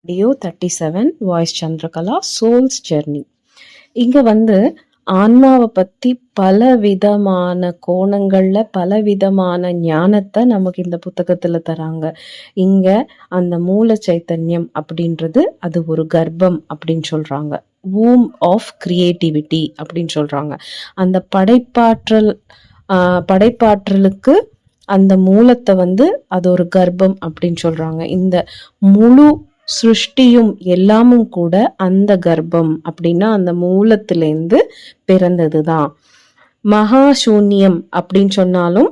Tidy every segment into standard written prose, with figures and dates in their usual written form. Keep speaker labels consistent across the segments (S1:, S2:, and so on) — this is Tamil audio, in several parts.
S1: Video 37 Voice Chandrakala Soul's Journey. இங்க ஆன்மாவை பத்தி பலவிதமான கோணங்கள்ல பலவிதமான ஞானத்தை நமக்கு இந்த புத்தகத்துல தராங்க. இங்க அந்த மூல சைத்தன்யம் அப்படின்றது அது ஒரு கர்ப்பம் அப்படின்னு சொல்றாங்க. womb ஆஃப் கிரியேட்டிவிட்டி அப்படின்னு சொல்றாங்க. அந்த படைப்பாற்றலுக்கு அந்த மூலத்தை அது ஒரு கர்ப்பம் அப்படின்னு சொல்றாங்க. இந்த முழு சிருஷ்டியும் எல்லாமும் கூட அந்த கர்ப்பம் அப்படின்னா அந்த மூலத்திலேருந்து பிறந்ததுதான். மகாசூன்யம் அப்படின்னு சொன்னாலும்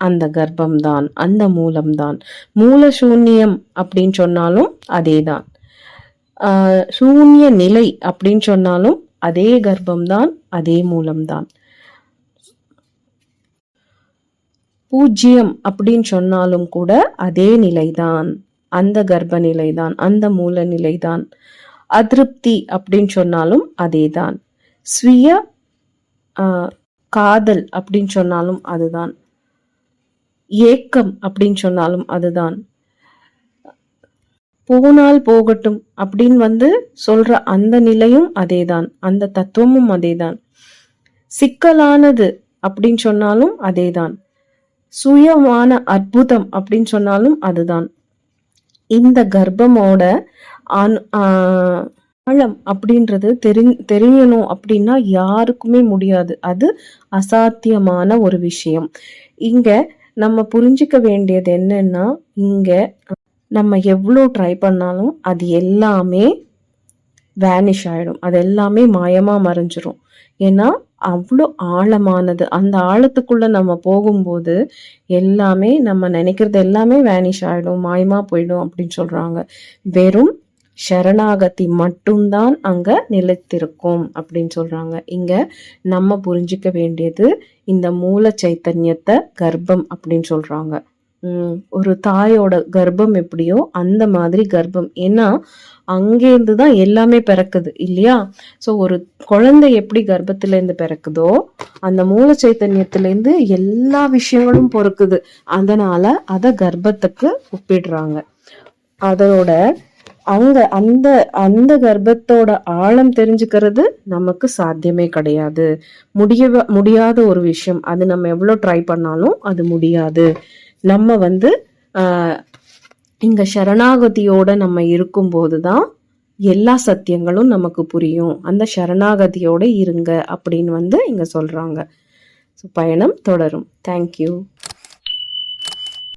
S1: அந்த கர்ப்பம்தான், அந்த மூலம்தான். மூல சூன்யம் அப்படின்னு சொன்னாலும் அதேதான். சூன்ய நிலை அப்படின்னு சொன்னாலும் அதே கர்ப்பம்தான், அதே மூலம்தான். பூஜ்யம் அப்படின்னு சொன்னாலும் கூட அதே நிலைதான், அந்த கர்ப்ப நிலைதான், அந்த மூல நிலைதான். அதிருப்தி அப்படின்னு சொன்னாலும் அதேதான். ஸ்வீய காதல் அப்படின்னு சொன்னாலும் அதுதான். ஏக்கம் அப்படின்னு சொன்னாலும் அதுதான். போனால் போகட்டும் அப்படின்னு சொல்ற அந்த நிலையும் அதேதான், அந்த தத்துவமும் அதேதான். சிக்கலானது அப்படின்னு சொன்னாலும் அதேதான். சுயமான அற்புதம் அப்படின்னு சொன்னாலும் அதுதான். இந்த கர்ப்பமோட ஆழம் அப்படின்றது தெரியணும் அப்படின்னா யாருக்குமே முடியாது. அது அசாத்தியமான ஒரு விஷயம். இங்க நம்ம புரிஞ்சுக்க வேண்டியது என்னன்னா, இங்க நம்ம எவ்வளோ ட்ரை பண்ணாலும் அது எல்லாமே வேனிஷ் ஆயிடும், அது எல்லாமே மாயமா மறைஞ்சிரும். ஏன்னா அவ்வளோ ஆழமானது. அந்த ஆழத்துக்குள்ள நம்ம போகும்போது எல்லாமே நம்ம நினைக்கிறது எல்லாமே வேனிஷ் ஆயிடும், மாயமா போயிடும் அப்படின்னு சொல்றாங்க. வெறும் சரணாகதி மட்டும்தான் அங்க நிலைத்திருக்கும் அப்படின்னு சொல்றாங்க. இங்க நம்ம புரிஞ்சுக்க வேண்டியது இந்த மூல சைத்தன்யத்தை கர்ப்பம் அப்படின்னு சொல்றாங்க. ஒரு தாயோட கர்ப்பம் எப்படியோ அந்த மாதிரி கர்ப்பம். ஏன்னா அங்கேருந்து தான் எல்லாமே பிறக்குது இல்லையா? ஸோ ஒரு குழந்தை எப்படி கர்ப்பத்திலேருந்து பிறக்குதோ அந்த மூல சைத்தன்யத்திலேருந்து எல்லா விஷயங்களும் பொறுக்குது. அதனால அதை கர்ப்பத்துக்கு ஒப்பிடுறாங்க. அதோட அந்த கர்ப்பத்தோட ஆழம் தெரிஞ்சுக்கிறது நமக்கு சாத்தியமே கிடையாது, முடியாத ஒரு விஷயம். அது நம்ம எவ்வளோ ட்ரை பண்ணாலும் அது முடியாது. நம்ம இங்க சரணாகதியோட நம்ம இருக்கும்போது தான் எல்லா சத்தியங்களும் நமக்கு புரியும். அந்த சரணாகதியோட இருங்க அப்படின்னு இங்க சொல்றாங்க. ஸோ பயணம் தொடரும். தேங்க்யூ.